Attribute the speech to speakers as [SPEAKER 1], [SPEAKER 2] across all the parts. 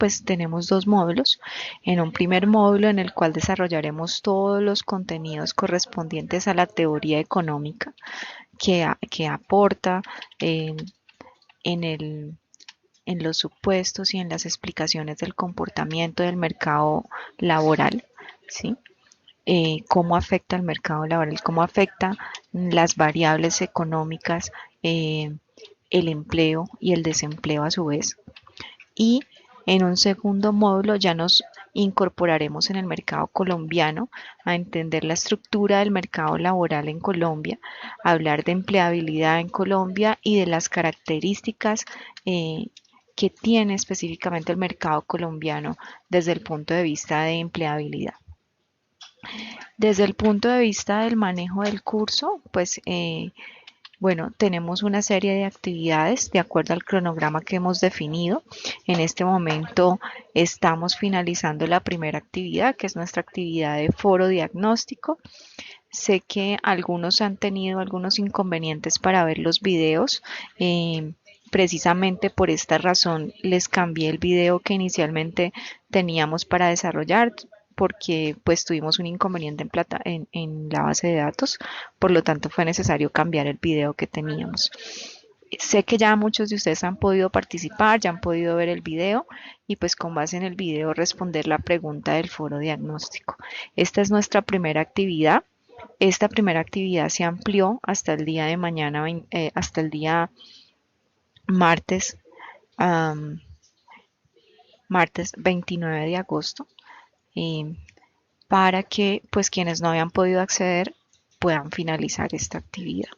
[SPEAKER 1] pues tenemos dos módulos. En un primer módulo en el cual desarrollaremos todos los contenidos correspondientes a la teoría económica que aporta en, en el en los supuestos y en las explicaciones del comportamiento del mercado laboral, ¿sí? Cómo afecta el mercado laboral, cómo afecta las variables económicas, el empleo y el desempleo a su vez. Y en un segundo módulo ya nos incorporaremos en el mercado colombiano a entender la estructura del mercado laboral en Colombia, a hablar de empleabilidad en Colombia y de las características que tiene específicamente el mercado colombiano desde el punto de vista de empleabilidad. Desde el punto de vista del manejo del curso, pues bueno, tenemos una serie de actividades de acuerdo al cronograma que hemos definido. En este momento estamos finalizando la primera actividad, que es nuestra actividad de foro diagnóstico. Sé que algunos han tenido algunos inconvenientes para ver los videos. Precisamente por esta razón les cambié el video que inicialmente teníamos para desarrollar porque pues tuvimos un inconveniente en la base de datos, por lo tanto fue necesario cambiar el video que teníamos. Sé que ya muchos de ustedes han podido participar, ya han podido ver el video y pues con base en el video responder la pregunta del foro diagnóstico. Esta es nuestra primera actividad. Esta primera actividad se amplió hasta el día de mañana, hasta el día martes, um, martes 29 de agosto, eh, para que pues quienes no habían podido acceder puedan finalizar esta actividad.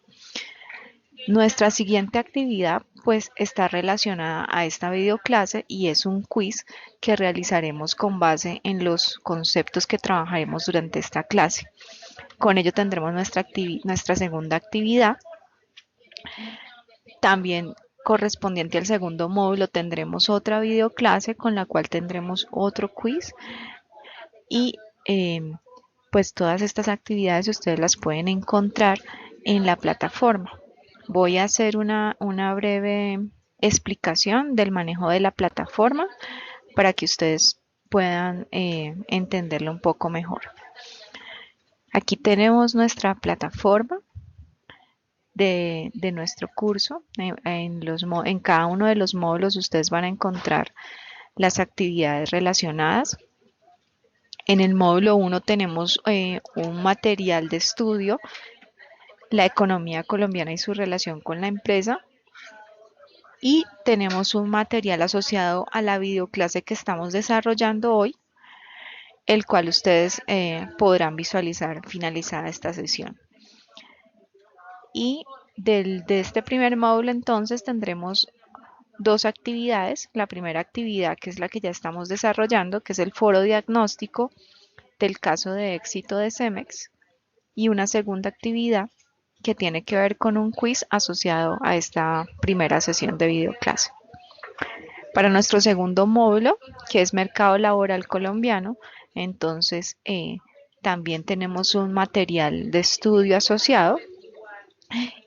[SPEAKER 1] Nuestra siguiente actividad pues está relacionada a esta videoclase y es un quiz que realizaremos con base en los conceptos que trabajaremos durante esta clase. Con ello tendremos nuestra segunda actividad. También correspondiente al segundo módulo tendremos otra videoclase con la cual tendremos otro quiz y pues todas estas actividades ustedes las pueden encontrar en la plataforma. Voy a hacer una breve explicación del manejo de la plataforma para que ustedes puedan entenderlo un poco mejor. Aquí tenemos nuestra plataforma de nuestro curso. En cada uno de los módulos ustedes van a encontrar las actividades relacionadas. En el módulo 1 tenemos un material de estudio, la economía colombiana y su relación con la empresa. Y tenemos un material asociado a la videoclase que estamos desarrollando hoy, el cual ustedes podrán visualizar finalizada esta sesión. Y de este primer módulo entonces tendremos dos actividades. La primera actividad, que es la que ya estamos desarrollando, que es el foro diagnóstico del caso de éxito de Cemex, y una segunda actividad que tiene que ver con un quiz asociado a esta primera sesión de videoclase. Para nuestro segundo módulo, que es mercado laboral colombiano, entonces también tenemos un material de estudio asociado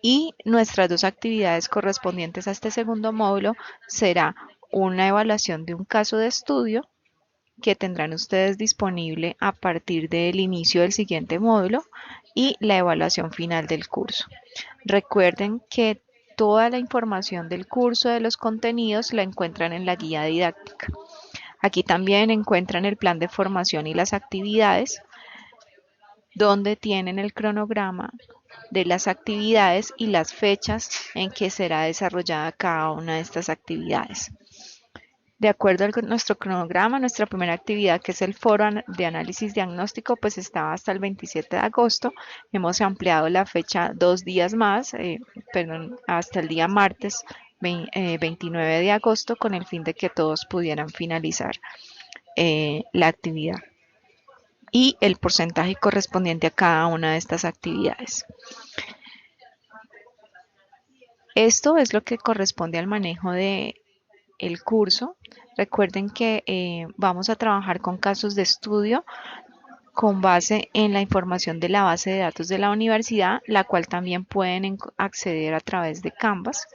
[SPEAKER 1] y nuestras dos actividades correspondientes a este segundo módulo será una evaluación de un caso de estudio que tendrán ustedes disponible a partir del inicio del siguiente módulo y la evaluación final del curso. Recuerden que toda la información del curso, de los contenidos, la encuentran en la guía didáctica. Aquí también encuentran el plan de formación y las actividades, donde tienen el cronograma de las actividades y las fechas en que será desarrollada cada una de estas actividades. De acuerdo a nuestro cronograma, nuestra primera actividad, que es el foro de análisis diagnóstico, pues está hasta el 27 de agosto. Hemos ampliado la fecha 2 días más, hasta el día martes 29 de agosto, con el fin de que todos pudieran finalizar la actividad y el porcentaje correspondiente a cada una de estas actividades. Esto es lo que corresponde al manejo de el curso. Recuerden que vamos a trabajar con casos de estudio con base en la información de la base de datos de la universidad, la cual también pueden acceder a través de Canvas.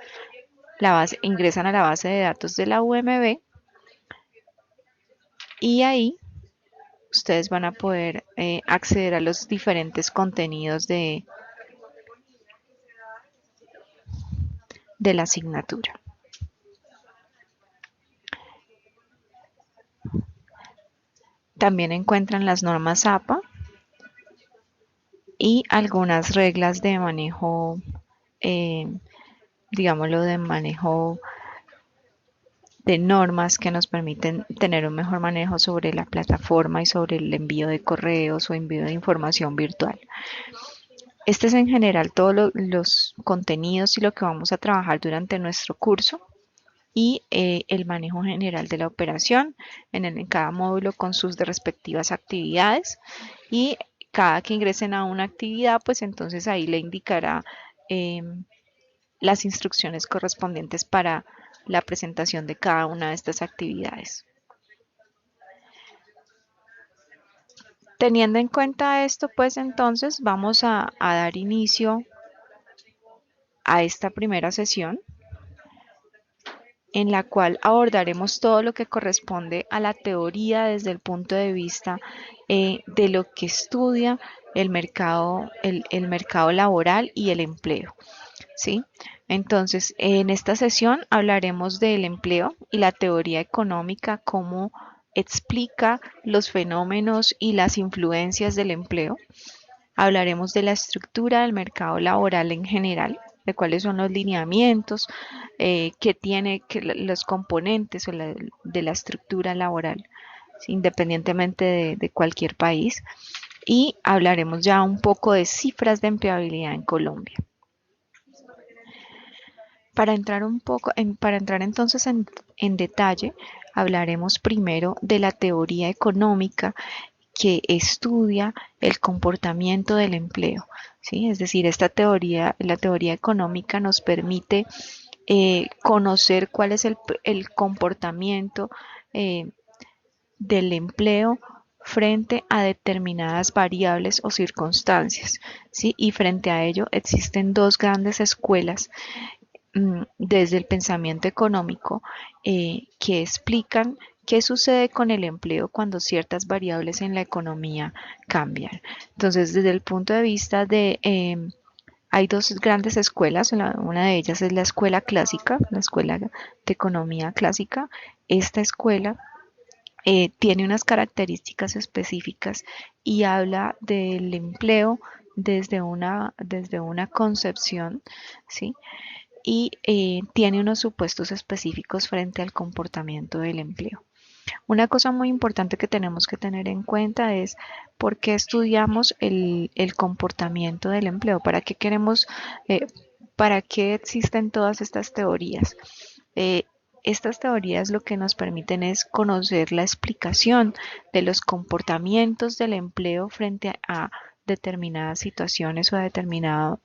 [SPEAKER 1] Ingresan a la base de datos de la UMB y ahí ustedes van a poder acceder a los diferentes contenidos de la asignatura. También encuentran las normas APA y algunas reglas de manejo, digámoslo, de manejo de normas que nos permiten tener un mejor manejo sobre la plataforma y sobre el envío de correos o envío de información virtual. Este es en general todos los contenidos y lo que vamos a trabajar durante nuestro curso y el manejo general de la operación en cada módulo con sus respectivas actividades, y cada que ingresen a una actividad, pues entonces ahí le indicará las instrucciones correspondientes para la presentación de cada una de estas actividades. Teniendo en cuenta esto, pues entonces vamos a dar inicio a esta primera sesión, en la cual abordaremos todo lo que corresponde a la teoría desde el punto de vista de lo que estudia el mercado laboral y el empleo, ¿sí? Entonces, en esta sesión hablaremos del empleo y la teoría económica, cómo explica los fenómenos y las influencias del empleo. Hablaremos de la estructura del mercado laboral en general, de cuáles son los lineamientos que tiene los componentes de la estructura laboral, independientemente de cualquier país. Y hablaremos ya un poco de cifras de empleabilidad en Colombia. Para entrar entonces en detalle, hablaremos primero de la teoría económica que estudia el comportamiento del empleo, ¿sí? Es decir, la teoría económica nos permite conocer cuál es el comportamiento del empleo frente a determinadas variables o circunstancias, ¿sí? Y frente a ello existen dos grandes escuelas desde el pensamiento económico que explican qué sucede con el empleo cuando ciertas variables en la economía cambian. Entonces, desde el punto de vista hay dos grandes escuelas, una de ellas es la escuela clásica, la escuela de economía clásica. Esta escuela tiene unas características específicas y habla del empleo desde una concepción, ¿sí? Y tiene unos supuestos específicos frente al comportamiento del empleo. Una cosa muy importante que tenemos que tener en cuenta es por qué estudiamos el comportamiento del empleo, para qué existen todas estas teorías. Estas teorías lo que nos permiten es conocer la explicación de los comportamientos del empleo frente a determinadas situaciones o a determinado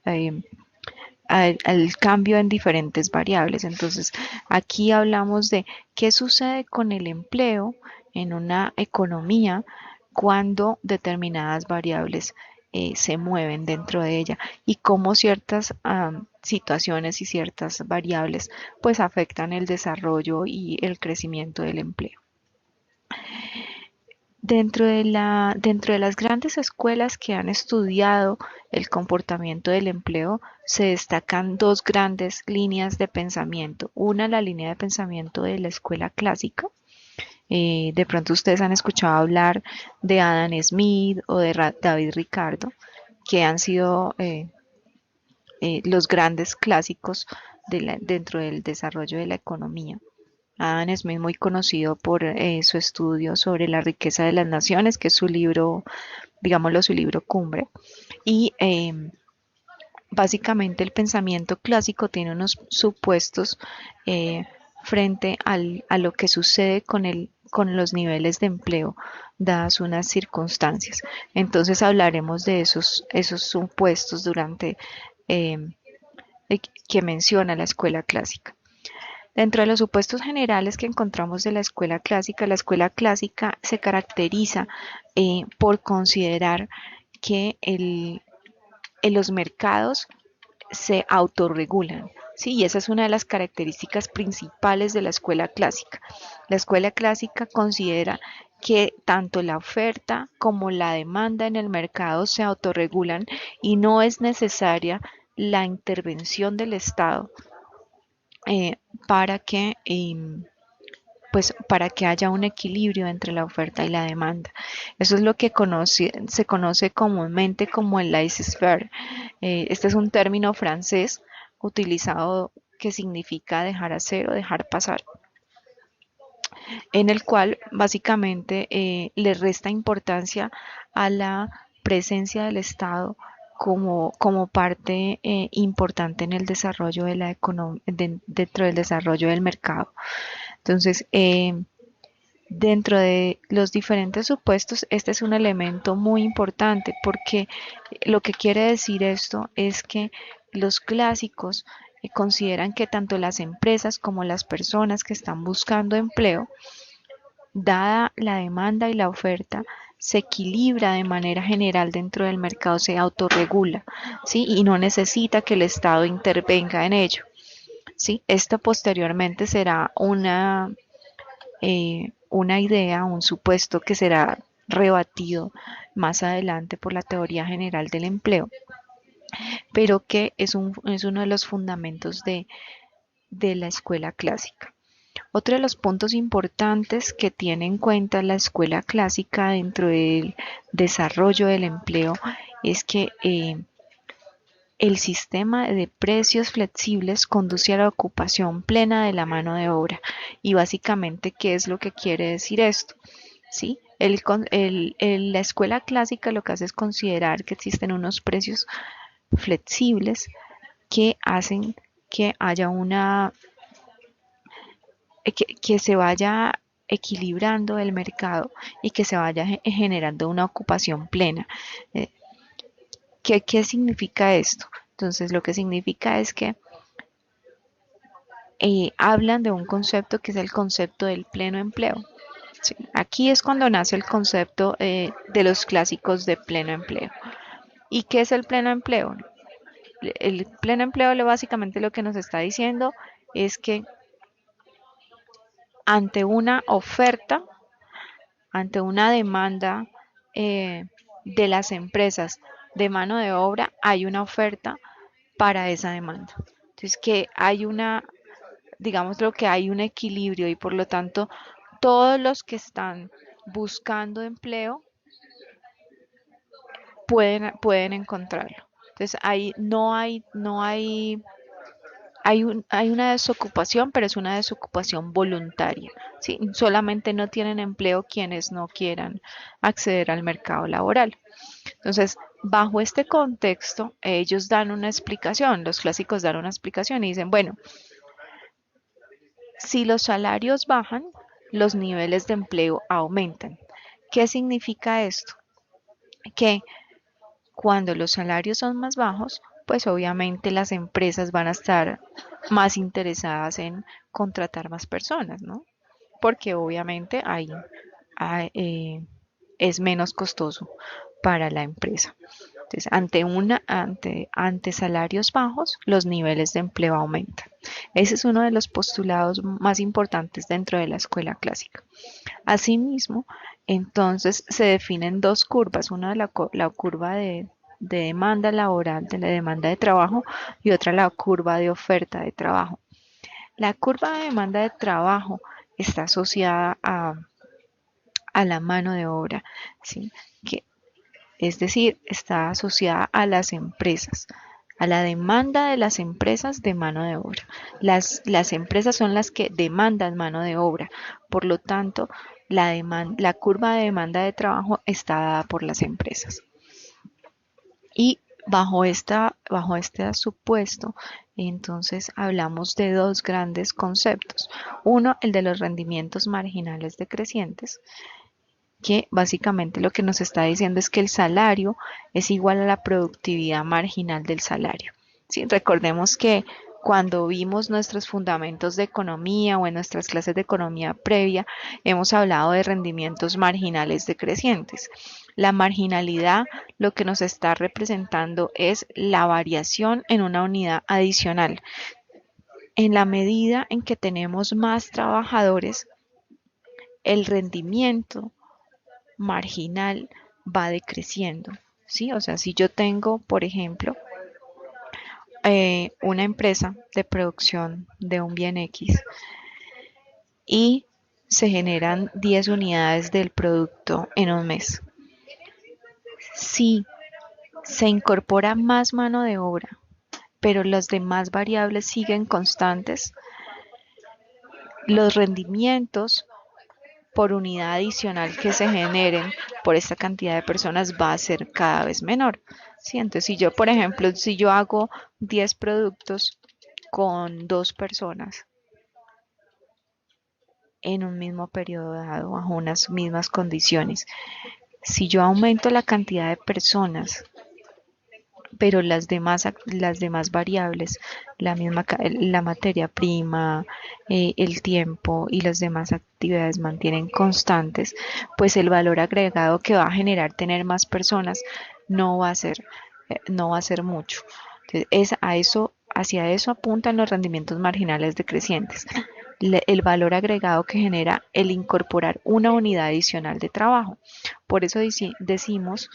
[SPEAKER 1] al cambio en diferentes variables. Entonces, aquí hablamos de qué sucede con el empleo en una economía cuando determinadas variables se mueven dentro de ella y cómo ciertas situaciones y ciertas variables pues afectan el desarrollo y el crecimiento del empleo. Dentro de las grandes escuelas que han estudiado el comportamiento del empleo, se destacan dos grandes líneas de pensamiento. Una, la línea de pensamiento de la escuela clásica. De pronto ustedes han escuchado hablar de Adam Smith o de David Ricardo, que han sido los grandes clásicos dentro del desarrollo de la economía. Adam Smith, muy conocido por su estudio sobre la riqueza de las naciones, que es su libro, digámoslo, su libro cumbre. Y básicamente el pensamiento clásico tiene unos supuestos frente a lo que sucede con los niveles de empleo, dadas unas circunstancias. Entonces hablaremos de esos supuestos que menciona la escuela clásica. Dentro de los supuestos generales que encontramos de la escuela clásica se caracteriza por considerar que los mercados se autorregulan, Sí, y esa es una de las características principales de la escuela clásica. La escuela clásica considera que tanto la oferta como la demanda en el mercado se autorregulan y no es necesaria la intervención del Estado eh, para que pues para que haya un equilibrio entre la oferta y la demanda. Eso es lo que se conoce comúnmente como el laissez-faire. Este es un término francés utilizado que significa dejar hacer o dejar pasar, en el cual básicamente le resta importancia a la presencia del Estado como parte importante en el desarrollo de la dentro del desarrollo del mercado. Entonces, dentro de los diferentes supuestos, este es un elemento muy importante porque lo que quiere decir esto es que los clásicos consideran que tanto las empresas como las personas que están buscando empleo, dada la demanda y la oferta, se equilibra de manera general dentro del mercado, se autorregula, ¿sí? Y no necesita que el Estado intervenga en ello, ¿sí? Esto posteriormente será una idea, un supuesto que será rebatido más adelante por la teoría general del empleo, pero que es uno de los fundamentos de la escuela clásica. Otro de los puntos importantes que tiene en cuenta la escuela clásica dentro del desarrollo del empleo es que el sistema de precios flexibles conduce a la ocupación plena de la mano de obra. Y básicamente, ¿qué es lo que quiere decir esto? ¿Sí? La escuela clásica lo que hace es considerar que existen unos precios flexibles que hacen que haya que se vaya equilibrando el mercado y que se vaya generando una ocupación plena. Eh, ¿Qué significa esto? Entonces, lo que significa es que hablan de un concepto que es el concepto del pleno empleo. Sí, aquí es cuando nace el concepto de los clásicos de pleno empleo. ¿Y qué es el pleno empleo? El pleno empleo básicamente lo que nos está diciendo es que ante una oferta, ante una demanda de las empresas de mano de obra, hay una oferta para esa demanda. Entonces, que hay digamos lo que hay un equilibrio y por lo tanto todos los que están buscando empleo pueden encontrarlo. Entonces ahí hay una desocupación, pero es una desocupación voluntaria. ¿Sí? Solamente no tienen empleo quienes no quieran acceder al mercado laboral. Entonces, bajo este contexto, ellos dan una explicación, los clásicos dan una explicación y dicen, bueno, si los salarios bajan, los niveles de empleo aumentan. ¿Qué significa esto? Que cuando los salarios son más bajos, pues obviamente las empresas van a estar más interesadas en contratar más personas, ¿no? Porque obviamente hay, es menos costoso para la empresa. Entonces, ante salarios bajos, los niveles de empleo aumentan. Ese es uno de los postulados más importantes dentro de la escuela clásica. Asimismo, entonces se definen dos curvas, una la curva de demanda laboral, de la demanda de trabajo, y otra la curva de oferta de trabajo. La curva de demanda de trabajo está asociada a la mano de obra, ¿sí? Que, es decir, está asociada a las empresas, a la demanda de las empresas de mano de obra. Las empresas son las que demandan mano de obra, por lo tanto, la curva de demanda de trabajo está dada por las empresas. Y bajo este supuesto, entonces hablamos de dos grandes conceptos. Uno, el de los rendimientos marginales decrecientes, que básicamente lo que nos está diciendo es que el salario es igual a la productividad marginal del salario. ¿Sí? Recordemos que cuando vimos nuestros fundamentos de economía o en nuestras clases de economía previa, hemos hablado de rendimientos marginales decrecientes. La marginalidad lo que nos está representando es la variación en una unidad adicional. En la medida en que tenemos más trabajadores, el rendimiento marginal va decreciendo, ¿sí? O sea, si yo tengo, por ejemplo, una empresa de producción de un bien X y se generan 10 unidades del producto en un mes. Si se incorpora más mano de obra, pero las demás variables siguen constantes, los rendimientos por unidad adicional que se generen por esta cantidad de personas va a ser cada vez menor. ¿Sí? Entonces, si yo, por ejemplo, si yo hago 10 productos con 2 personas en un mismo periodo dado, bajo unas mismas condiciones, si yo aumento la cantidad de personas, pero las demás variables, la materia prima, el tiempo y las demás actividades mantienen constantes, pues el valor agregado que va a generar tener más personas no va a ser, no va a ser mucho. Entonces, hacia eso apuntan los rendimientos marginales decrecientes. El valor agregado que genera el incorporar una unidad adicional de trabajo. Por eso decimos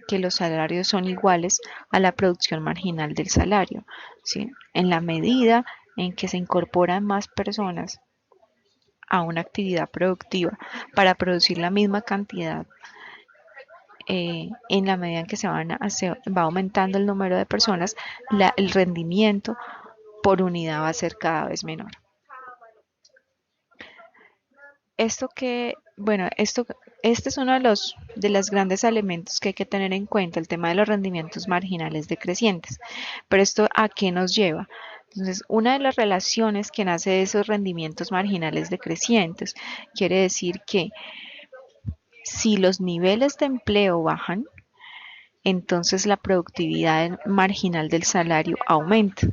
[SPEAKER 1] que los salarios son iguales a la producción marginal del salario, ¿sí? En la medida en que se incorporan más personas a una actividad productiva para producir la misma cantidad, en la medida en que se va aumentando el número de personas, el rendimiento por unidad va a ser cada vez menor. Esto que, bueno, este es uno de los grandes elementos que hay que tener en cuenta, el tema de los rendimientos marginales decrecientes. Pero esto, ¿a qué nos lleva? Entonces, una de las relaciones que nace de esos rendimientos marginales decrecientes quiere decir que si los niveles de empleo bajan, entonces la productividad marginal del salario aumenta.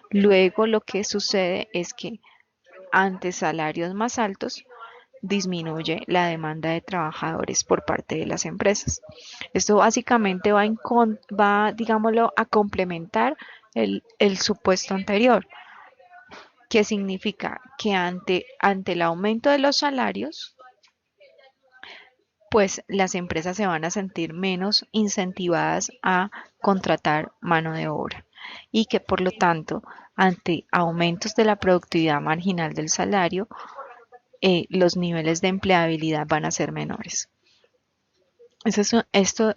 [SPEAKER 1] Luego lo que sucede es que ante salarios más altos, disminuye la demanda de trabajadores por parte de las empresas. Esto básicamente va, digámoslo, a complementar el supuesto anterior, que significa que ante el aumento de los salarios, pues las empresas se van a sentir menos incentivadas a contratar mano de obra y que por lo tanto, ante aumentos de la productividad marginal del salario, los niveles de empleabilidad van a ser menores. Esto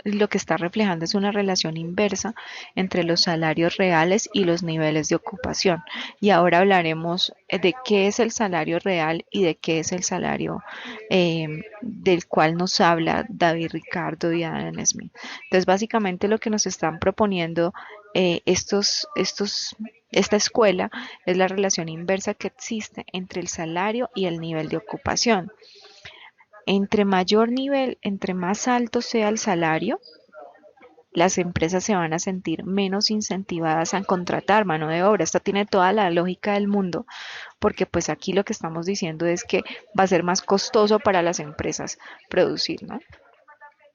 [SPEAKER 1] lo que está reflejando es una relación inversa entre los salarios reales y los niveles de ocupación. Y ahora hablaremos de qué es el salario real y de qué es el salario del cual nos habla David Ricardo y Adam Smith. Entonces, básicamente lo que nos están proponiendo esta escuela es la relación inversa que existe entre el salario y el nivel de ocupación. Entre mayor nivel, entre más alto sea el salario, las empresas se van a sentir menos incentivadas a contratar mano de obra. Esta tiene toda la lógica del mundo, porque pues aquí lo que estamos diciendo es que va a ser más costoso para las empresas producir, ¿no?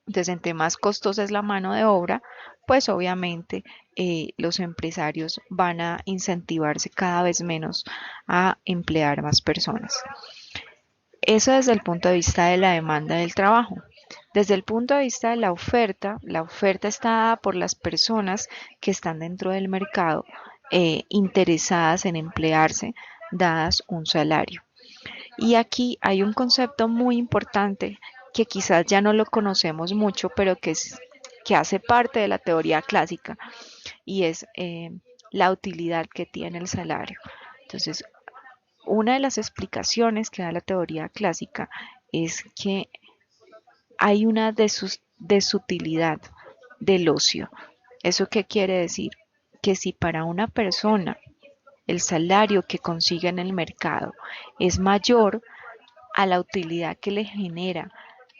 [SPEAKER 1] Entonces, entre más costosa es la mano de obra, pues obviamente los empresarios van a incentivarse cada vez menos a emplear más personas. Eso desde el punto de vista de la demanda del trabajo. Desde el punto de vista de la oferta está dada por las personas que están dentro del mercado interesadas en emplearse, dadas un salario. Y aquí hay un concepto muy importante que quizás ya no lo conocemos mucho, pero que hace parte de la teoría clásica y es la utilidad que tiene el salario. Entonces, una de las explicaciones que da la teoría clásica es que hay una desutilidad del ocio. ¿Eso qué quiere decir? Que si para una persona el salario que consigue en el mercado es mayor a la utilidad que le genera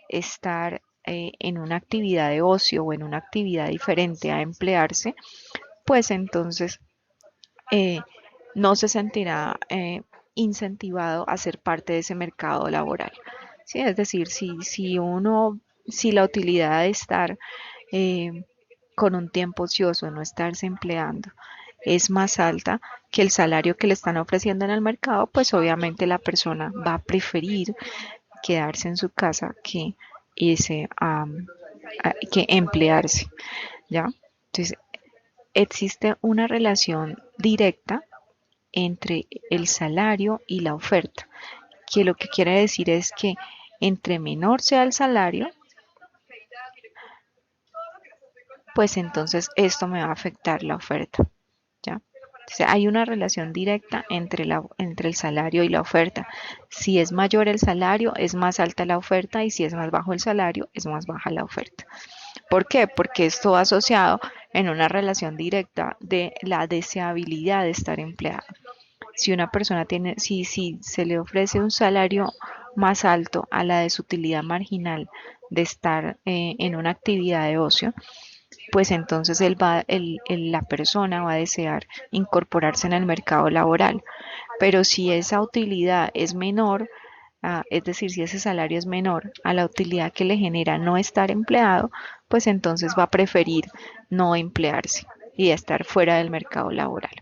[SPEAKER 1] estar en una actividad de ocio o en una actividad diferente a emplearse, pues entonces eh, no se sentirá incentivado a ser parte de ese mercado laboral. ¿Sí? Es decir, si la utilidad de estar eh, con un tiempo ocioso, no estarse empleando, es más alta que el salario que le están ofreciendo en el mercado, pues obviamente la persona va a preferir quedarse en su casa ese, que emplearse, ¿ya? Entonces, existe una relación directa entre el salario y la oferta, que lo que quiere decir es que entre menor sea el salario, pues entonces esto me va a afectar la oferta, ¿ya? Entonces hay una relación directa entre el salario y la oferta. Si es mayor el salario, es más alta la oferta y si es más bajo el salario, es más baja la oferta. ¿Por qué? Porque esto va asociado en una relación directa de la deseabilidad de estar empleado. Si una persona tiene, si se le ofrece un salario más alto a la de su utilidad marginal de estar en una actividad de ocio, pues entonces la persona va a desear incorporarse en el mercado laboral. Pero si esa utilidad es menor, es decir, si ese salario es menor a la utilidad que le genera no estar empleado, pues entonces va a preferir no emplearse y estar fuera del mercado laboral.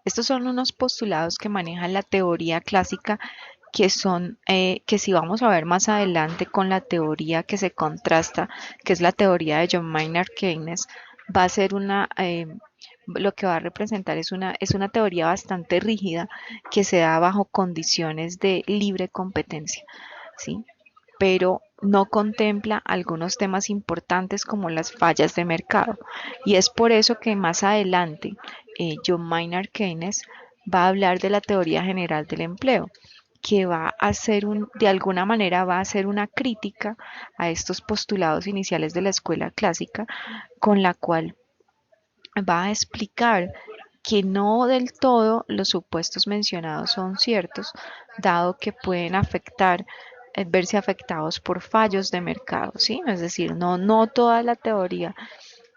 [SPEAKER 1] Estos son unos postulados que maneja la teoría clásica que si vamos a ver más adelante con la teoría que se contrasta, que es la teoría de John Maynard Keynes, va a ser lo que va a representar es una teoría bastante rígida que se da bajo condiciones de libre competencia, ¿sí? Pero no contempla algunos temas importantes como las fallas de mercado. Y es por eso que más adelante John Maynard Keynes va a hablar de la teoría general del empleo, que va a hacer de alguna manera va a hacer una crítica a estos postulados iniciales de la escuela clásica, con la cual va a explicar que no del todo los supuestos mencionados son ciertos, dado que pueden verse afectados por fallos de mercado, ¿sí? Es decir, no toda la teoría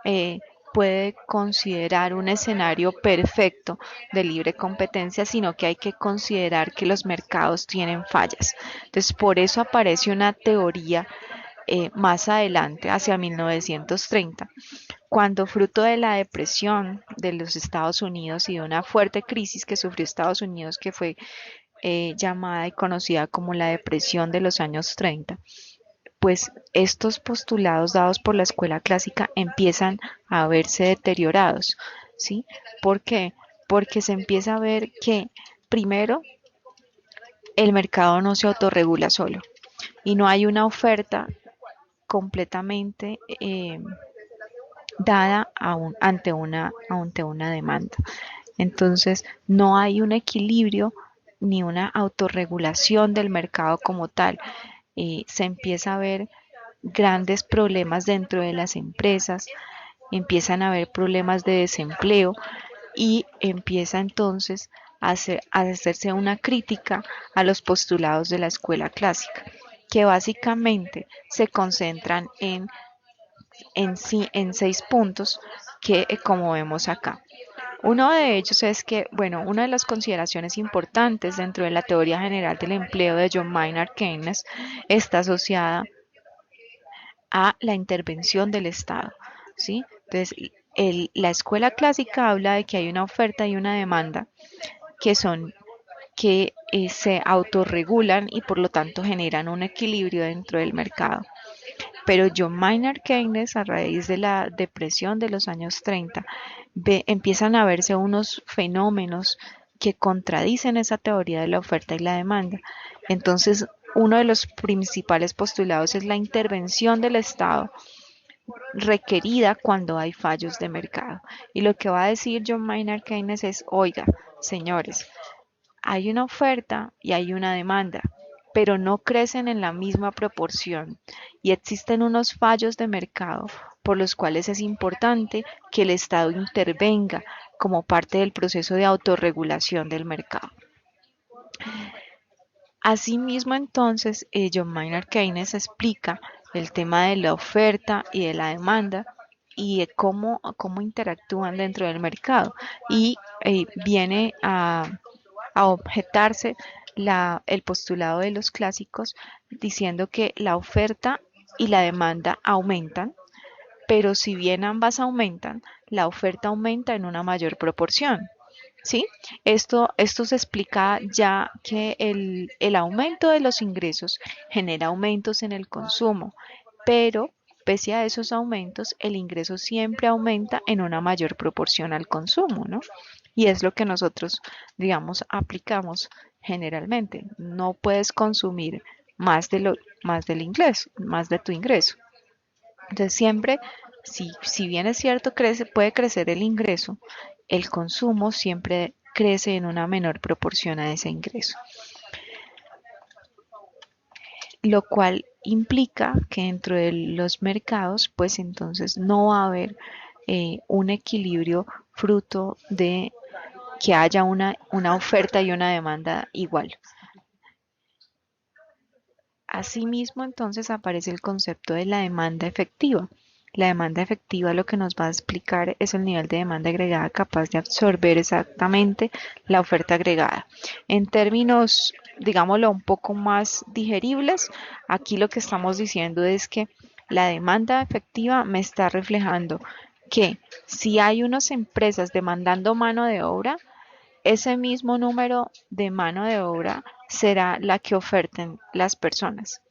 [SPEAKER 1] eh, puede considerar un escenario perfecto de libre competencia, sino que hay que considerar que los mercados tienen fallas. Entonces, por eso aparece una teoría más adelante, hacia 1930, cuando fruto de la depresión de los Estados Unidos y de una fuerte crisis que sufrió Estados Unidos, que fue llamada y conocida como la depresión de los años 30, pues estos postulados dados por la escuela clásica empiezan a verse deteriorados, ¿sí? ¿Por qué? Porque se empieza a ver que, primero, el mercado no se autorregula solo y no hay una oferta completamente dada ante una demanda. Entonces, no hay un equilibrio ni una autorregulación del mercado como tal. Se empieza a ver grandes problemas dentro de las empresas, empiezan a haber problemas de desempleo y empieza entonces a hacerse una crítica a los postulados de la escuela clásica, que básicamente se concentran en 6 puntos que como vemos acá. Uno de ellos es que, bueno, una de las consideraciones importantes dentro de la teoría general del empleo de John Maynard Keynes está asociada a la intervención del Estado, ¿sí? Entonces, la escuela clásica habla de que hay una oferta y una demanda que son que se autorregulan y por lo tanto generan un equilibrio dentro del mercado. Pero John Maynard Keynes, a raíz de la depresión de los años 30, empiezan a verse unos fenómenos que contradicen esa teoría de la oferta y la demanda. Entonces, uno de los principales postulados es la intervención del Estado requerida cuando hay fallos de mercado. Y lo que va a decir John Maynard Keynes es, oiga, señores, hay una oferta y hay una demanda, pero no crecen en la misma proporción y existen unos fallos de mercado por los cuales es importante que el Estado intervenga como parte del proceso de autorregulación del mercado. Asimismo, entonces, John Maynard Keynes explica el tema de la oferta y de la demanda y de cómo interactúan dentro del mercado y viene a objetarse el postulado de los clásicos diciendo que la oferta y la demanda aumentan, pero si bien ambas aumentan, la oferta aumenta en una mayor proporción. ¿Sí? Esto se explica ya que el aumento de los ingresos genera aumentos en el consumo, pero pese a esos aumentos, el ingreso siempre aumenta en una mayor proporción al consumo, ¿no? Y es lo que nosotros, digamos, aplicamos generalmente. No puedes consumir más del ingreso, más de tu ingreso. Entonces siempre, si bien es cierto, puede crecer el ingreso, el consumo siempre crece en una menor proporción a ese ingreso, lo cual implica que dentro de los mercados, pues entonces no va a haber un equilibrio fruto de que haya una oferta y una demanda igual. Asimismo, entonces aparece el concepto de la demanda efectiva. La demanda efectiva lo que nos va a explicar es el nivel de demanda agregada capaz de absorber exactamente la oferta agregada. En términos, digámoslo, un poco más digeribles, aquí lo que estamos diciendo es que la demanda efectiva me está reflejando que si hay unas empresas demandando mano de obra, ese mismo número de mano de obra será la que oferten las personas.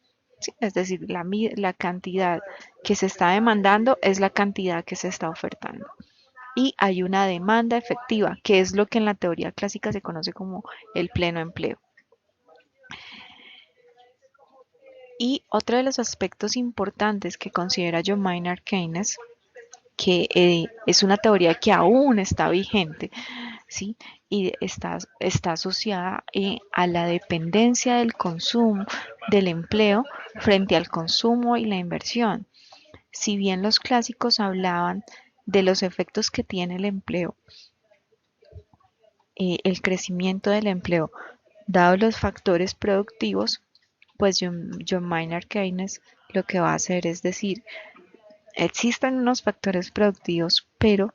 [SPEAKER 1] ¿Sí? Es decir, la cantidad que se está demandando es la cantidad que se está ofertando. Y hay una demanda efectiva, que es lo que en la teoría clásica se conoce como el pleno empleo. Y otro de los aspectos importantes que considera John Maynard Keynes, que es una teoría que aún está vigente, ¿sí? Y está asociada a la dependencia del consumo, del empleo, frente al consumo y la inversión. Si bien los clásicos hablaban de los efectos que tiene el empleo, el crecimiento del empleo, dados los factores productivos, pues John Maynard Keynes lo que va a hacer es decir, existen unos factores productivos, pero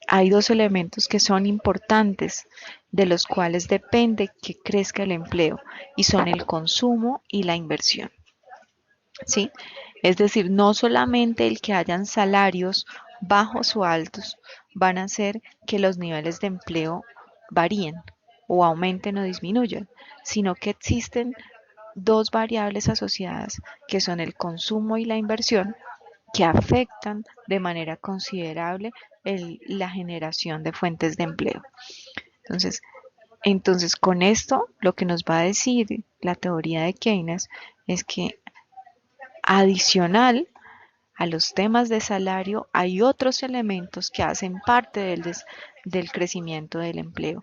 [SPEAKER 1] hay dos elementos que son importantes, de los cuales depende que crezca el empleo, y son el consumo y la inversión. ¿Sí? Es decir, no solamente el que hayan salarios bajos o altos van a hacer que los niveles de empleo varíen o aumenten o disminuyan, sino que existen dos variables asociadas que son el consumo y la inversión que afectan de manera considerable la generación de fuentes de empleo. Entonces, con esto lo que nos va a decir la teoría de Keynes es que adicional a los temas de salario hay otros elementos que hacen parte del crecimiento del empleo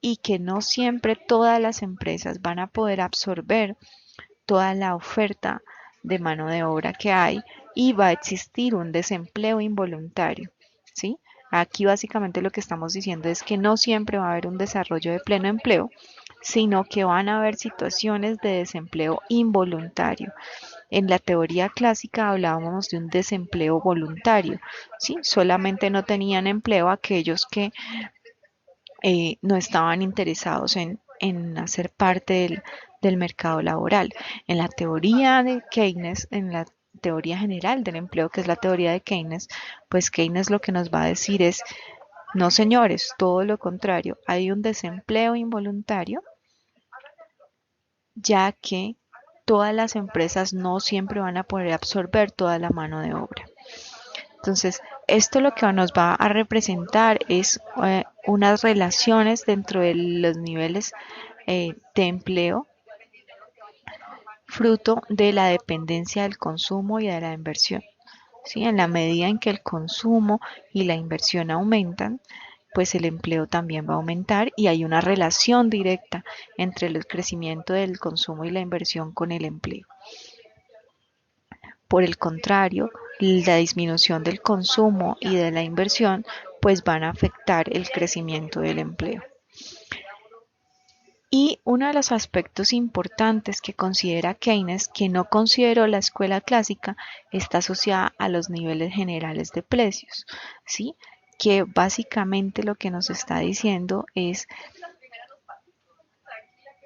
[SPEAKER 1] y que no siempre todas las empresas van a poder absorber toda la oferta de mano de obra que hay y va a existir un desempleo involuntario, ¿sí? Aquí básicamente lo que estamos diciendo es que no siempre va a haber un desarrollo de pleno empleo, sino que van a haber situaciones de desempleo involuntario. En la teoría clásica hablábamos de un desempleo voluntario, ¿sí? Solamente no tenían empleo aquellos que no estaban interesados en hacer parte del mercado laboral. En la teoría de Keynes, en la teoría general del empleo, que es la teoría de Keynes, pues Keynes lo que nos va a decir es, no señores, todo lo contrario, hay un desempleo involuntario, ya que todas las empresas no siempre van a poder absorber toda la mano de obra. Entonces, esto lo que nos va a representar es unas relaciones dentro de los niveles de empleo, fruto de la dependencia del consumo y de la inversión. ¿Sí? En la medida en que el consumo y la inversión aumentan, pues el empleo también va a aumentar y hay una relación directa entre el crecimiento del consumo y la inversión con el empleo. Por el contrario, la disminución del consumo y de la inversión pues van a afectar el crecimiento del empleo. Y uno de los aspectos importantes que considera Keynes, que no consideró la escuela clásica, está asociada a los niveles generales de precios, ¿sí? Que básicamente lo que nos está diciendo es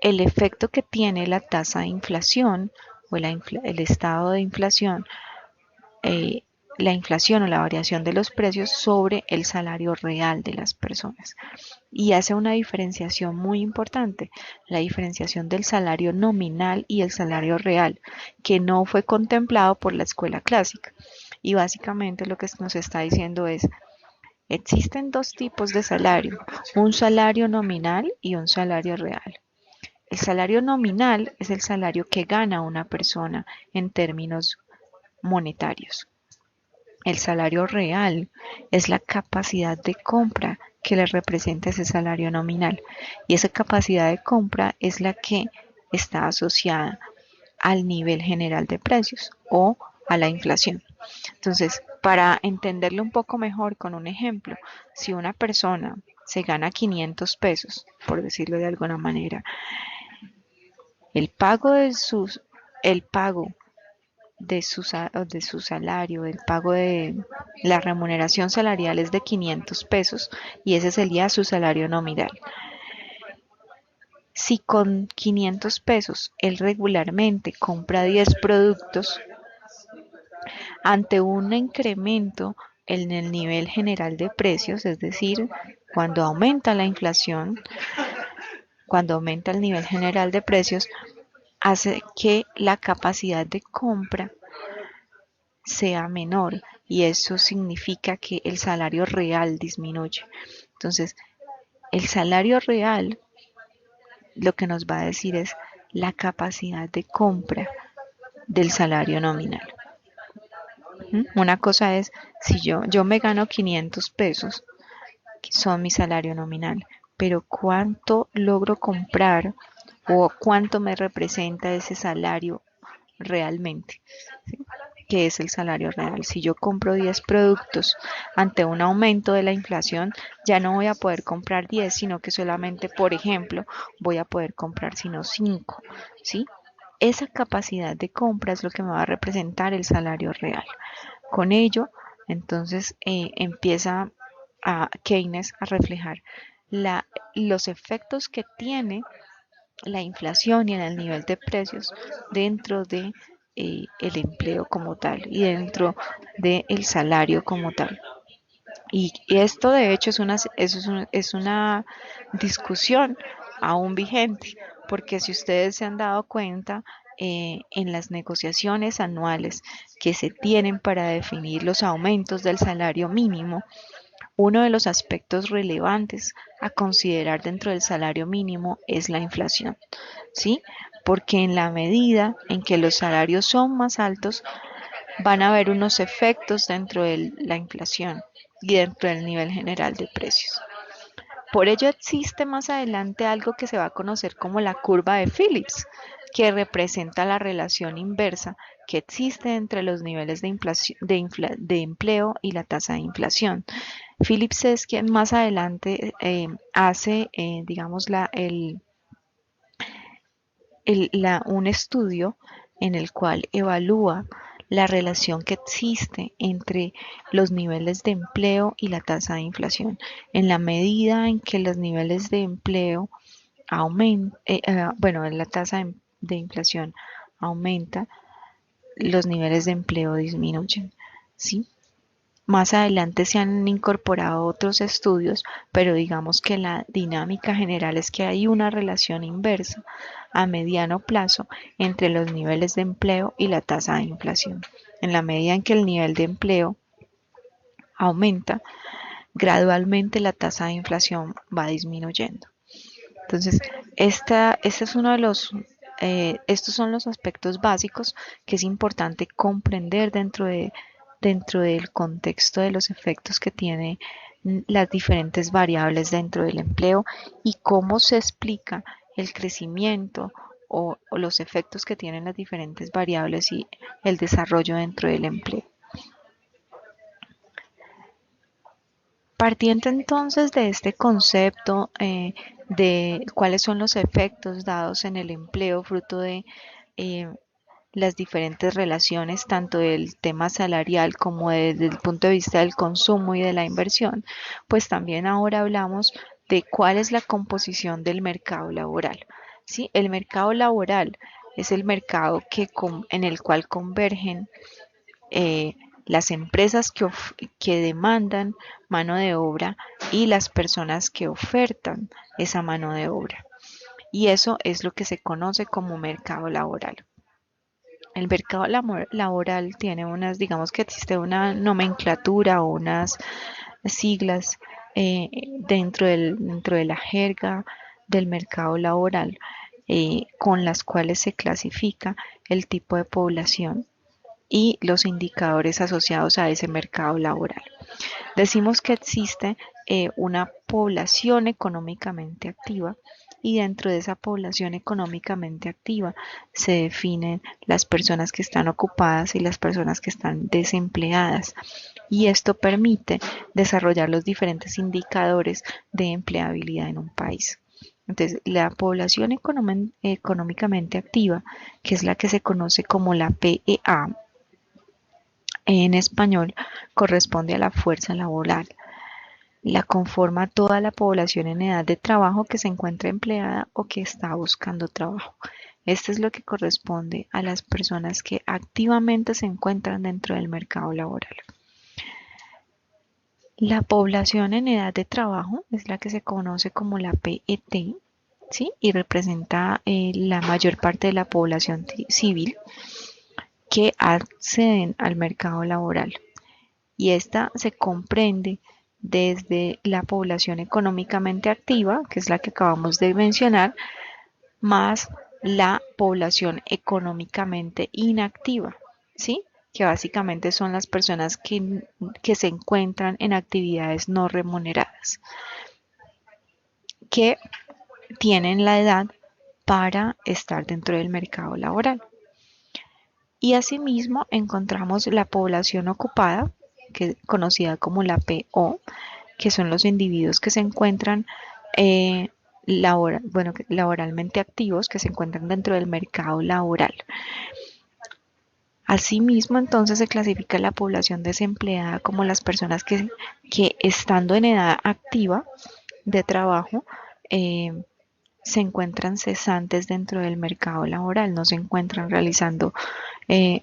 [SPEAKER 1] el efecto que tiene la tasa de inflación o el estado de inflación, eh, la inflación o la variación de los precios sobre el salario real de las personas. Y hace una diferenciación muy importante, la diferenciación del salario nominal y el salario real, que no fue contemplado por la escuela clásica. Y básicamente lo que nos está diciendo es, existen dos tipos de salario, un salario nominal y un salario real. El salario nominal es el salario que gana una persona en términos monetarios. El salario real es la capacidad de compra que le representa ese salario nominal, y esa capacidad de compra es la que está asociada al nivel general de precios o a la inflación. Entonces, para entenderlo un poco mejor con un ejemplo, si una persona se gana 500 pesos, por decirlo de alguna manera, el pago de sus, el pago de su salario, el pago de la remuneración salarial es de 500 pesos y ese sería su salario nominal. Si con 500 pesos él regularmente compra 10 productos, ante un incremento en el nivel general de precios, es decir, cuando aumenta la inflación, cuando aumenta el nivel general de precios, hace que la capacidad de compra sea menor y eso significa que el salario real disminuye. Entonces, el salario real lo que nos va a decir es la capacidad de compra del salario nominal. Una cosa es, si yo me gano 500 pesos, que son mi salario nominal, pero ¿cuánto logro comprar o cuánto me representa ese salario realmente? ¿Sí? Que es el salario real. Si yo compro 10 productos ante un aumento de la inflación, ya no voy a poder comprar 10, sino que solamente, por ejemplo, voy a poder comprar sino 5, ¿sí? Esa capacidad de compra es lo que me va a representar el salario real. Con ello, entonces empieza a Keynes a reflejar los efectos que tiene la inflación y en el nivel de precios dentro de el empleo como tal y dentro del salario como tal. Y esto de hecho es una discusión aún vigente, porque si ustedes se han dado cuenta, en las negociaciones anuales que se tienen para definir los aumentos del salario mínimo, uno de los aspectos relevantes a considerar dentro del salario mínimo es la inflación, ¿sí? Porque en la medida en que los salarios son más altos, van a haber unos efectos dentro de la inflación y dentro del nivel general de precios. Por ello existe más adelante algo que se va a conocer como la curva de Phillips, que representa la relación inversa que existe entre los niveles de empleo y la tasa de inflación. Phillips es quien más adelante hace, digamos, un estudio en el cual evalúa la relación que existe entre los niveles de empleo y la tasa de inflación. En la medida en que los niveles de empleo aumentan, bueno, la tasa de inflación aumenta, los niveles de empleo disminuyen, ¿sí? Más adelante se han incorporado otros estudios, pero digamos que la dinámica general es que hay una relación inversa a mediano plazo entre los niveles de empleo y la tasa de inflación. En la medida en que el nivel de empleo aumenta, gradualmente la tasa de inflación va disminuyendo. Entonces, este es uno de estos son los aspectos básicos que es importante comprender dentro del contexto de los efectos que tiene las diferentes variables dentro del empleo y cómo se explica el crecimiento o los efectos que tienen las diferentes variables y el desarrollo dentro del empleo. Partiendo entonces de este concepto de cuáles son los efectos dados en el empleo fruto de eh, las diferentes relaciones, tanto del tema salarial como desde el punto de vista del consumo y de la inversión, pues también ahora hablamos de cuál es la composición del mercado laboral. ¿Sí? El mercado laboral es el mercado en el cual convergen eh, las empresas que demandan mano de obra y las personas que ofertan esa mano de obra. Y eso es lo que se conoce como mercado laboral. El mercado laboral tiene digamos que existe una nomenclatura o unas siglas dentro de la jerga del mercado laboral con las cuales se clasifica el tipo de población y los indicadores asociados a ese mercado laboral. Decimos que existe una población económicamente activa y dentro de esa población económicamente activa se definen las personas que están ocupadas y las personas que están desempleadas. Y esto permite desarrollar los diferentes indicadores de empleabilidad en un país. Entonces, la población económicamente activa, que es la que se conoce como la PEA, en español corresponde a la fuerza laboral. La conforma toda la población en edad de trabajo que se encuentra empleada o que está buscando trabajo. Esto es lo que corresponde a las personas que activamente se encuentran dentro del mercado laboral. La población en edad de trabajo es la que se conoce como la PET, ¿sí? Y representa la mayor parte de la población civil que acceden al mercado laboral. Y esta se comprende desde la población económicamente activa, que es la que acabamos de mencionar, más la población económicamente inactiva, ¿sí? Que básicamente son las personas que se encuentran en actividades no remuneradas, que tienen la edad para estar dentro del mercado laboral. Y asimismo encontramos la población ocupada, que conocida como la PO, que son los individuos que se encuentran laboralmente activos, que se encuentran dentro del mercado laboral. Asimismo, entonces se clasifica la población desempleada como las personas que estando en edad activa de trabajo, se encuentran cesantes dentro del mercado laboral, no se encuentran realizando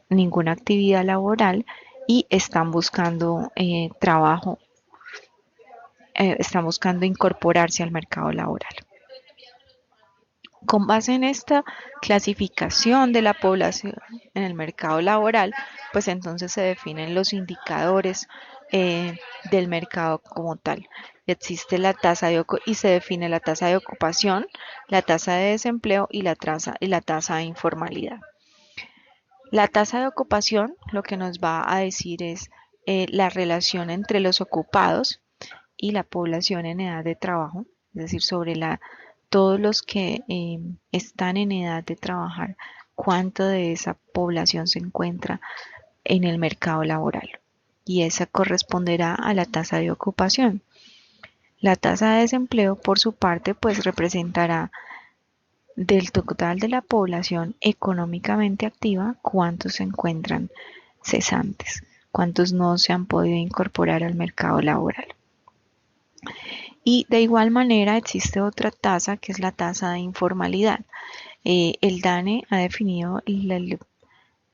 [SPEAKER 1] ninguna actividad laboral y están buscando trabajo, están buscando incorporarse al mercado laboral. Con base en esta clasificación de la población en el mercado laboral, pues entonces se definen los indicadores del mercado como tal. Existe la tasa y se define la tasa de ocupación, la tasa de desempleo y la tasa de informalidad. La tasa de ocupación lo que nos va a decir es la relación entre los ocupados y la población en edad de trabajo, es decir, todos los que están en edad de trabajar, cuánto de esa población se encuentra en el mercado laboral. Y esa corresponderá a la tasa de ocupación. La tasa de desempleo, por su parte, pues representará del total de la población económicamente activa, cuántos se encuentran cesantes, cuántos no se han podido incorporar al mercado laboral. Y de igual manera existe otra tasa que es la tasa de informalidad. El DANE ha definido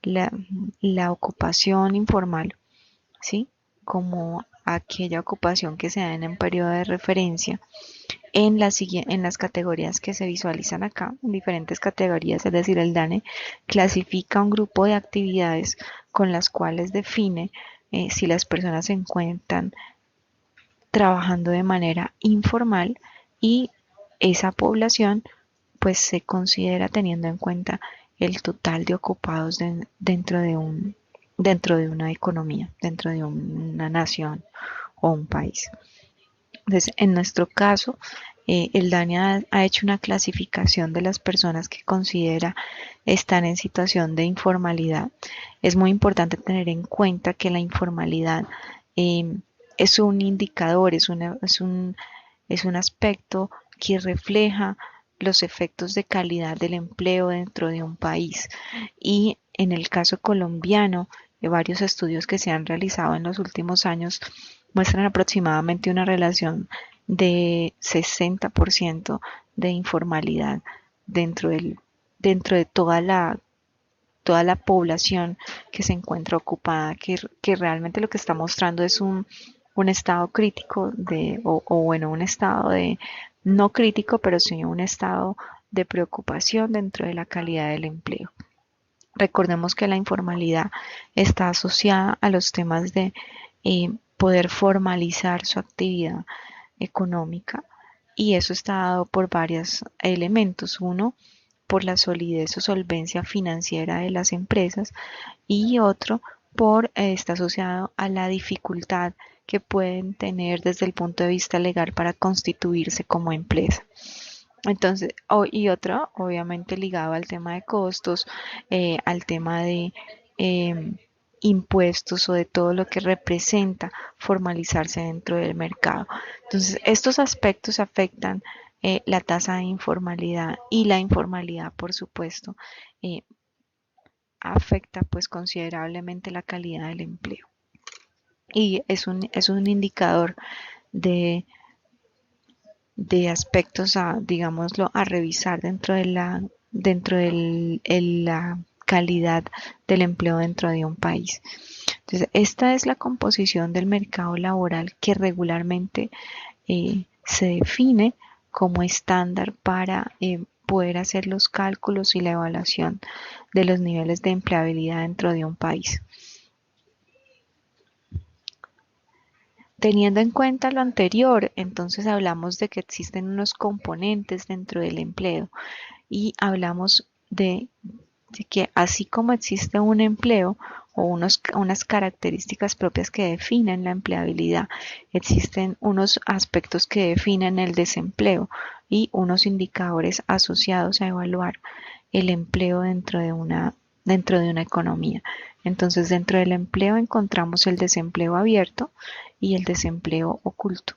[SPEAKER 1] la ocupación informal, ¿sí? Como aquella ocupación que se da en un periodo de referencia en las categorías que se visualizan acá, en diferentes categorías, es decir, el DANE clasifica un grupo de actividades con las cuales define si las personas se encuentran trabajando de manera informal y esa población pues se considera teniendo en cuenta el total de ocupados dentro de una economía, dentro de una nación o un país. Entonces, en nuestro caso, el DANE ha hecho una clasificación de las personas que considera están en situación de informalidad. Es muy importante tener en cuenta que la informalidad es un indicador, es un aspecto que refleja los efectos de calidad del empleo dentro de un país. Y en el caso colombiano, varios estudios que se han realizado en los últimos años muestran aproximadamente una relación de 60% de informalidad dentro de toda toda la población que se encuentra ocupada, que realmente lo que está mostrando es un estado crítico o bueno, un estado de, no crítico, pero sí un estado de preocupación dentro de la calidad del empleo. Recordemos que la informalidad está asociada a los temas de poder formalizar su actividad económica, y eso está dado por varios elementos. Uno, por la solidez o solvencia financiera de las empresas, y otro está asociado a la dificultad que pueden tener desde el punto de vista legal para constituirse como empresa. Entonces, y otro, obviamente ligado al tema de costos, al tema de impuestos o de todo lo que representa formalizarse dentro del mercado. Entonces, estos aspectos afectan la tasa de informalidad, y la informalidad, por supuesto, eh, afecta pues considerablemente la calidad del empleo. Y es un indicador de, de aspectos a, digámoslo, a revisar dentro la calidad del empleo dentro de un país. Entonces, esta es la composición del mercado laboral que regularmente se define como estándar para poder hacer los cálculos y la evaluación de los niveles de empleabilidad dentro de un país. Teniendo en cuenta lo anterior, entonces hablamos de que existen unos componentes dentro del empleo, y hablamos de que así como existe un empleo o unas características propias que definen la empleabilidad, existen unos aspectos que definen el desempleo y unos indicadores asociados a evaluar el empleo dentro de una economía. Entonces, dentro del empleo encontramos el desempleo abierto y el desempleo oculto.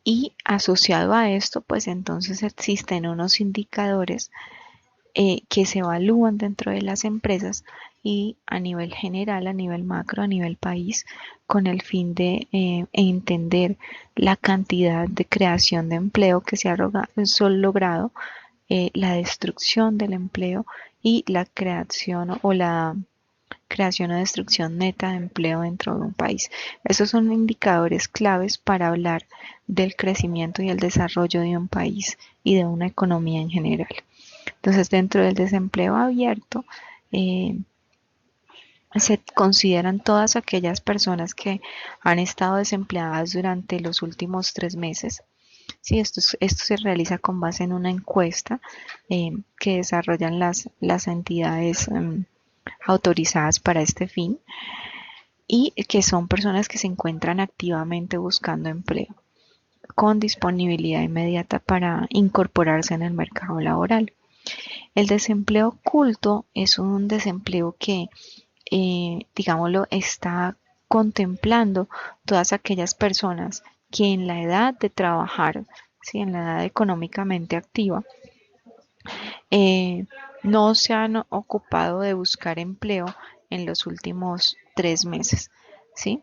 [SPEAKER 1] Y asociado a esto, pues entonces existen unos indicadores que se evalúan dentro de las empresas y a nivel general, a nivel macro, a nivel país, con el fin de entender la cantidad de creación de empleo que se ha logrado, la destrucción del empleo y la creación o la creación o destrucción neta de empleo dentro de un país. Esos son indicadores claves para hablar del crecimiento y el desarrollo de un país y de una economía en general. Entonces, dentro del desempleo abierto, se consideran todas aquellas personas que han estado desempleadas durante los últimos 3 meses. Sí, esto se realiza con base en una encuesta que desarrollan las entidades autorizadas para este fin, y que son personas que se encuentran activamente buscando empleo con disponibilidad inmediata para incorporarse en el mercado laboral. El desempleo oculto es un desempleo que, digámoslo, está contemplando todas aquellas personas que en la edad de trabajar, ¿sí? En la edad económicamente activa, no se han ocupado de buscar empleo en los últimos 3 meses, ¿sí?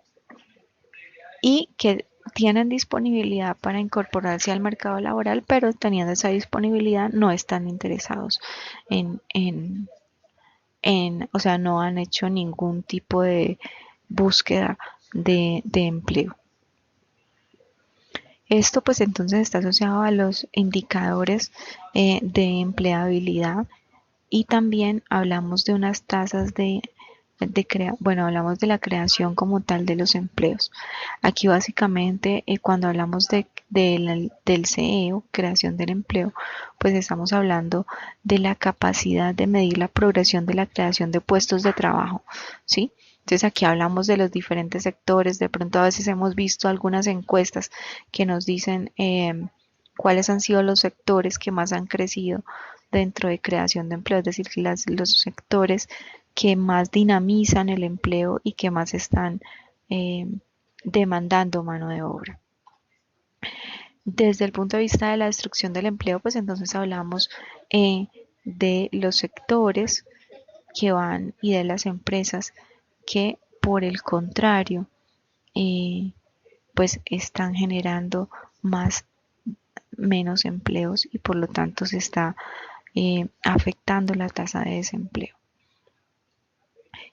[SPEAKER 1] Y que tienen disponibilidad para incorporarse al mercado laboral, pero teniendo esa disponibilidad no están interesados o sea, no han hecho ningún tipo de búsqueda de empleo. Esto pues entonces está asociado a los indicadores de empleabilidad, y también hablamos de unas tasas bueno, hablamos de la creación como tal de los empleos. Aquí básicamente cuando hablamos del CEO, creación del empleo, pues estamos hablando de la capacidad de medir la progresión de la creación de puestos de trabajo, ¿sí? Entonces aquí hablamos de los diferentes sectores. De pronto a veces hemos visto algunas encuestas que nos dicen cuáles han sido los sectores que más han crecido dentro de creación de empleo, es decir, los sectores que más dinamizan el empleo y que más están eh, demandando mano de obra. Desde el punto de vista de la destrucción del empleo, pues entonces hablamos de los sectores que van y de las empresas que por el contrario pues están generando menos empleos, y por lo tanto se está afectando la tasa de desempleo.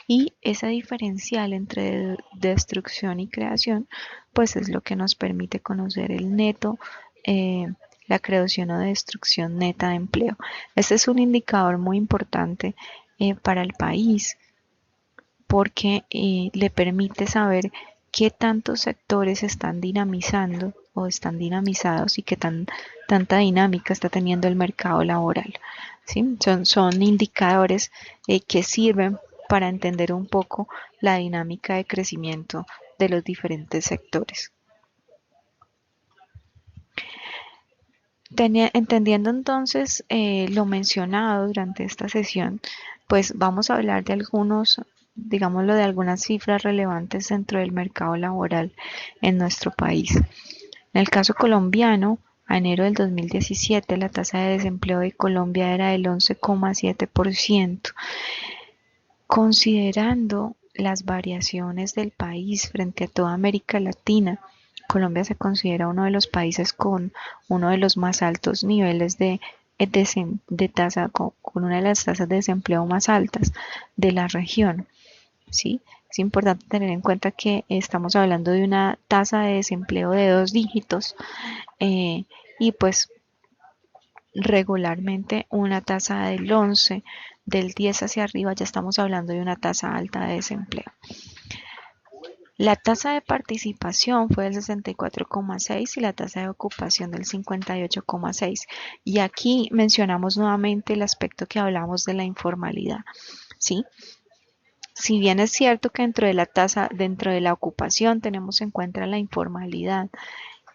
[SPEAKER 1] Y ese diferencial entre destrucción y creación, pues es lo que nos permite conocer el neto, la creación o destrucción neta de empleo. Este es un indicador muy importante para el país porque le permite saber qué tantos sectores están dinamizando o están dinamizados y qué tanta dinámica está teniendo el mercado laboral. ¿Sí? Son indicadores que sirven para entender un poco la dinámica de crecimiento de los diferentes sectores. Entendiendo entonces lo mencionado durante esta sesión, pues vamos a hablar de algunos, digámoslo, de algunas cifras relevantes dentro del mercado laboral en nuestro país. En el caso colombiano, a enero del 2017, la tasa de desempleo de Colombia era del 11,7%. Considerando las variaciones del país frente a toda América Latina, Colombia se considera uno de los países con uno de los más altos niveles de tasa, con una de las tasas de desempleo más altas de la región. ¿Sí? Es importante tener en cuenta que estamos hablando de una tasa de desempleo de 2 dígitos y pues regularmente una tasa del 11, del 10 hacia arriba ya estamos hablando de una tasa alta de desempleo. La tasa de participación fue del 64,6 y la tasa de ocupación del 58,6. Y aquí mencionamos nuevamente el aspecto que hablamos de la informalidad, ¿sí? Si bien es cierto que dentro de la ocupación tenemos en cuenta la informalidad,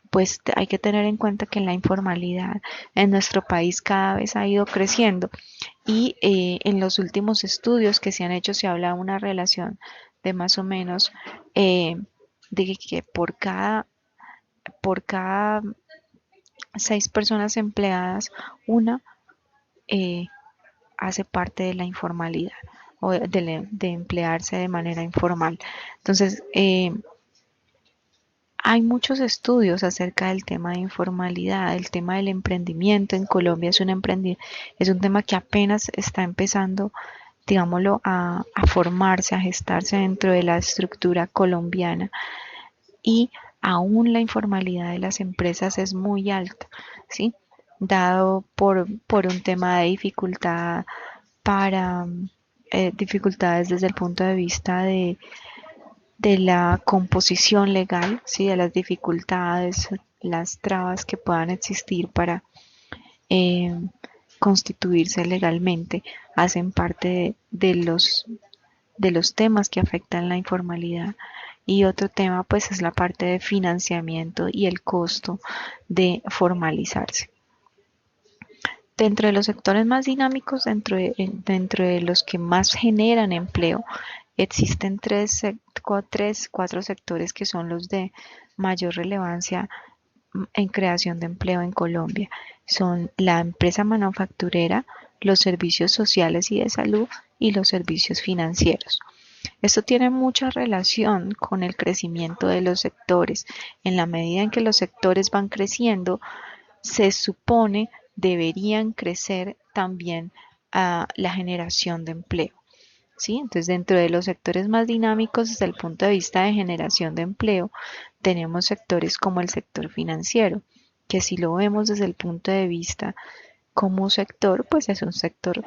[SPEAKER 1] pues hay que tener en cuenta que la informalidad en nuestro país cada vez ha ido creciendo y en los últimos estudios que se han hecho se habla de una relación de más o menos de que por cada 6 personas empleadas, una eh, hace parte de la informalidad o de emplearse de manera informal. Entonces, hay muchos estudios acerca del tema de informalidad, el tema del emprendimiento en Colombia es un tema que apenas está empezando, digámoslo, a formarse, a gestarse dentro de la estructura colombiana y aún la informalidad de las empresas es muy alta, ¿sí? Dado por un tema de dificultad para dificultades desde el punto de vista de la composición legal, ¿sí? De las dificultades, las trabas que puedan existir para eh, constituirse legalmente, hacen parte de los temas que afectan la informalidad. Y otro tema pues es la parte de financiamiento y el costo de formalizarse. Dentro de los sectores más dinámicos, dentro de los que más generan empleo, existen cuatro sectores que son los de mayor relevancia en creación de empleo en Colombia. Son la empresa manufacturera, los servicios sociales y de salud y los servicios financieros. Esto tiene mucha relación con el crecimiento de los sectores. En la medida en que los sectores van creciendo, se supone deberían crecer también la generación de empleo. ¿Sí? Entonces, dentro de los sectores más dinámicos desde el punto de vista de generación de empleo, tenemos sectores como el sector financiero, que si lo vemos desde el punto de vista como sector, pues es un sector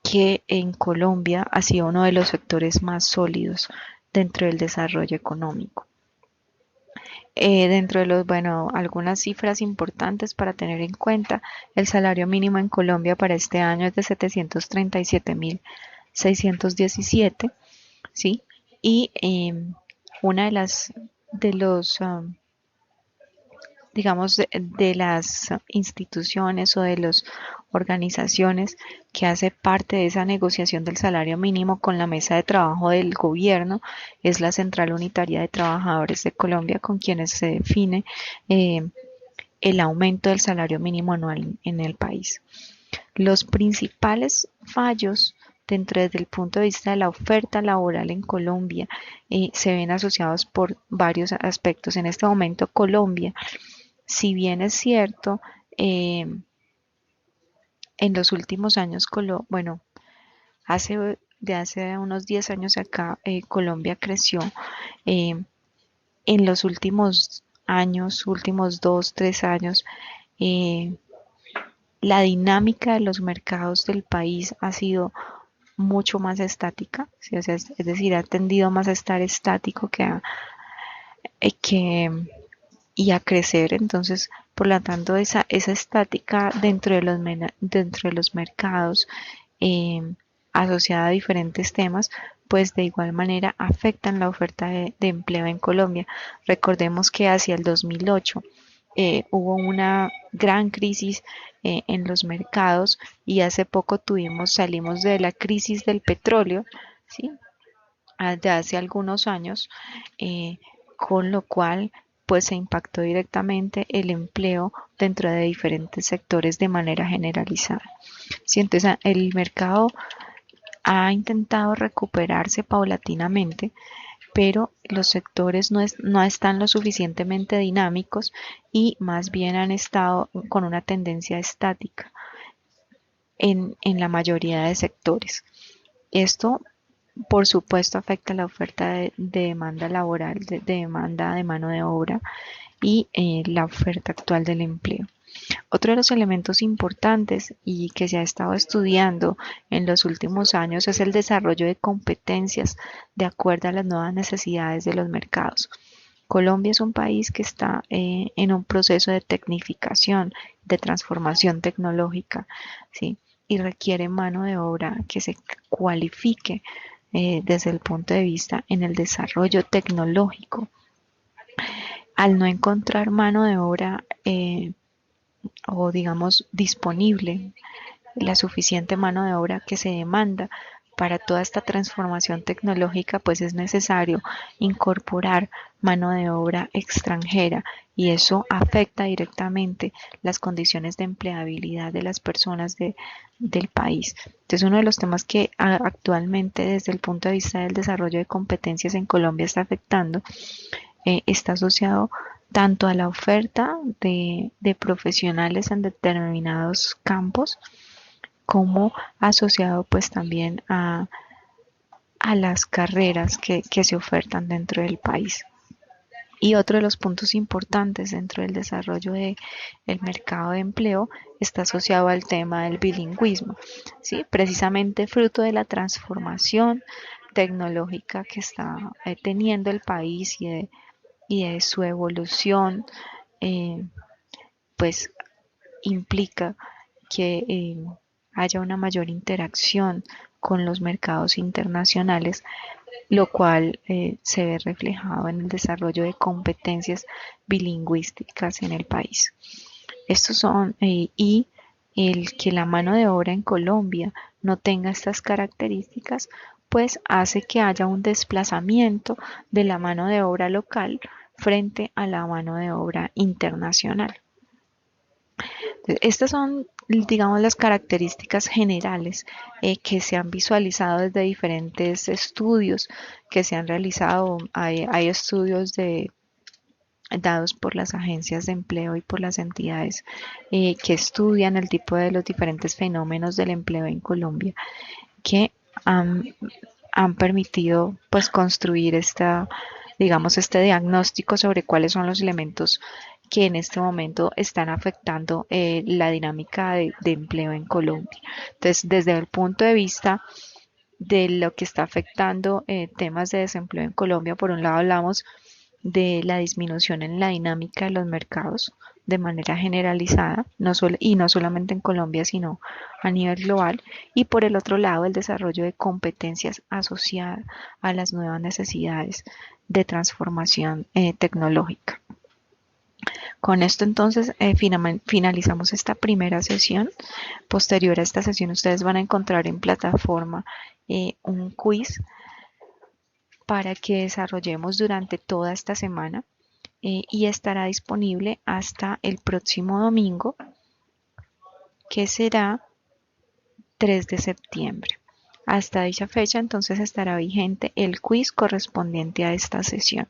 [SPEAKER 1] que en Colombia ha sido uno de los sectores más sólidos dentro del desarrollo económico. Dentro de algunas cifras importantes para tener en cuenta, el salario mínimo en Colombia para este año es de 737.617, ¿sí? Y una de los digamos, de las instituciones o de las organizaciones que hace parte de esa negociación del salario mínimo con la mesa de trabajo del gobierno es la Central Unitaria de Trabajadores de Colombia, con quienes se define el aumento del salario mínimo anual en el país. Los principales fallos desde el punto de vista de la oferta laboral en Colombia se ven asociados por varios aspectos. En este momento Colombia, si bien es cierto, En los últimos años, bueno, de hace unos 10 años acá, Colombia creció. eh, en los últimos años, últimos 2, 3 años, eh, la dinámica de los mercados del país ha sido mucho más estática, ¿sí? O sea, es decir, ha tendido más a estar estático que y a crecer. Entonces, por lo tanto, esa estática dentro de los mercados, eh, asociada a diferentes temas, pues de igual manera afectan la oferta de empleo en Colombia. Recordemos que hacia el 2008 hubo una gran crisis en los mercados, y hace poco salimos de la crisis del petróleo, ¿sí? De hace algunos años, eh, con lo cual pues se impactó directamente el empleo dentro de diferentes sectores de manera generalizada. Sí, entonces el mercado ha intentado recuperarse paulatinamente, pero los sectores no están lo suficientemente dinámicos y más bien han estado con una tendencia estática en la mayoría de sectores. Esto, por supuesto, afecta la oferta de demanda laboral, de demanda de mano de obra, y la oferta actual del empleo. Otro de los elementos importantes y que se ha estado estudiando en los últimos años es el desarrollo de competencias de acuerdo a las nuevas necesidades de los mercados. Colombia es un país que está en un proceso de tecnificación, de transformación tecnológica, ¿sí? Y requiere mano de obra que se cualifique desde el punto de vista en el desarrollo tecnológico. Al no encontrar mano de obra, o digamos disponible, la suficiente mano de obra que se demanda para toda esta transformación tecnológica, pues es necesario incorporar mano de obra extranjera, y eso afecta directamente las condiciones de empleabilidad de las personas del país. Entonces, uno de los temas que actualmente desde el punto de vista del desarrollo de competencias en Colombia está afectando, está asociado tanto a la oferta de profesionales en determinados campos, como asociado pues también a las carreras que se ofertan dentro del país. Y otro de los puntos importantes dentro del desarrollo del mercado de empleo está asociado al tema del bilingüismo, ¿sí? Precisamente fruto de la transformación tecnológica que está teniendo el país, y de su evolución, eh, pues implica que haya una mayor interacción con los mercados internacionales, lo cual se ve reflejado en el desarrollo de competencias bilingüísticas en el país. Estos son, y el que la mano de obra en Colombia no tenga estas características, pues hace que haya un desplazamiento de la mano de obra local frente a la mano de obra internacional. Estas son, digamos, las características generales que se han visualizado desde diferentes estudios que se han realizado. Hay estudios dados por las agencias de empleo y por las entidades que estudian el tipo de los diferentes fenómenos del empleo en Colombia, que han, han permitido pues construir digamos, este diagnóstico sobre cuáles son los elementos que en este momento están afectando la dinámica de empleo en Colombia. Entonces, desde el punto de vista de lo que está afectando temas de desempleo en Colombia, por un lado hablamos de la disminución en la dinámica de los mercados de manera generalizada, y no solamente en Colombia, sino a nivel global, y por el otro lado el desarrollo de competencias asociadas a las nuevas necesidades de transformación tecnológica. Con esto entonces finalizamos esta primera sesión. Posterior a esta sesión ustedes van a encontrar en plataforma un quiz para que desarrollemos durante toda esta semana, y estará disponible hasta el próximo domingo, que será 3 de septiembre. Hasta dicha fecha entonces estará vigente el quiz correspondiente a esta sesión.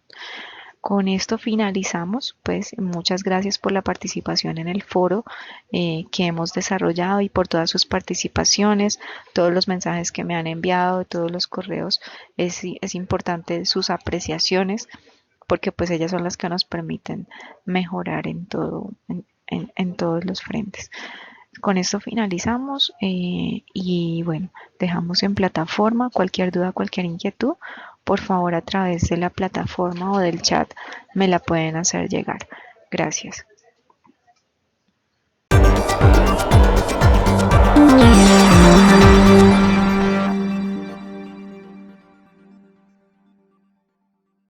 [SPEAKER 1] Con esto finalizamos, pues muchas gracias por la participación en el foro que hemos desarrollado y por todas sus participaciones, todos los mensajes que me han enviado, todos los correos. Es importante sus apreciaciones porque pues ellas son las que nos permiten mejorar en todo, en todos los frentes. Con esto finalizamos y bueno, dejamos en plataforma cualquier duda, cualquier inquietud, por favor a través de la plataforma o del chat me la pueden hacer llegar. Gracias.